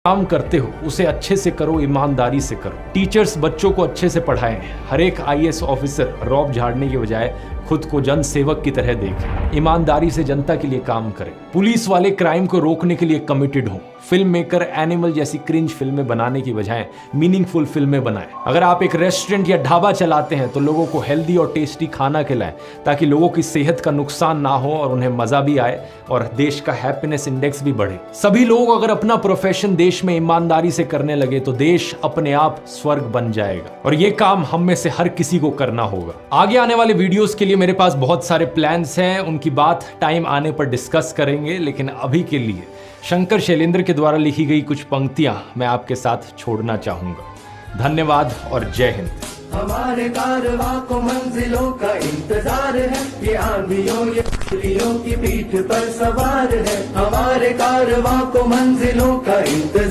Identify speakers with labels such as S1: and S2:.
S1: काम करते हो उसे अच्छे से करो, ईमानदारी से करो। टीचर्स बच्चों को अच्छे से पढ़ाएं। हर एक आईएएस ऑफिसर रौब झाड़ने के बजाय खुद को जन सेवक की तरह देखें। ईमानदारी से जनता के लिए काम करें। पुलिस वाले क्राइम को रोकने के लिए कमिटेड हों। फिल्म मेकर एनिमल जैसी क्रिंज फिल्में बनाने की बजाय मीनिंगफुल फिल्में बनाएं। अगर आप एक रेस्टोरेंट या ढाबा चलाते हैं तो लोगों को हेल्दी और टेस्टी खाना खिलाएं ताकि लोगों की सेहत का नुकसान ना हो और उन्हें मजा भी आए और देश का हैप्पीनेस इंडेक्स भी बढ़े। सभी लोग अगर अपना प्रोफेशन देश में ईमानदारी से करने लगे तो देश अपने आप स्वर्ग बन जाएगा और ये काम हम में से हर किसी को करना होगा। आगे आने वाले वीडियोस के लिए मेरे पास बहुत सारे प्लान्स हैं, उनकी बात टाइम आने पर डिस्कस करेंगे, लेकिन अभी के लिए शंकर शैलेंद्र के द्वारा लिखी गई कुछ पंक्तियां मैं आपके साथ छोड़ना चाहूंगा। धन्यवाद और जय हिंद।
S2: हमारे कारवां को मंजिलों का इंतजार है, ये आंधियों ये बिजलियों की पीठ पर सवार है। हमारे कारवां को मंजिलों का इंतजार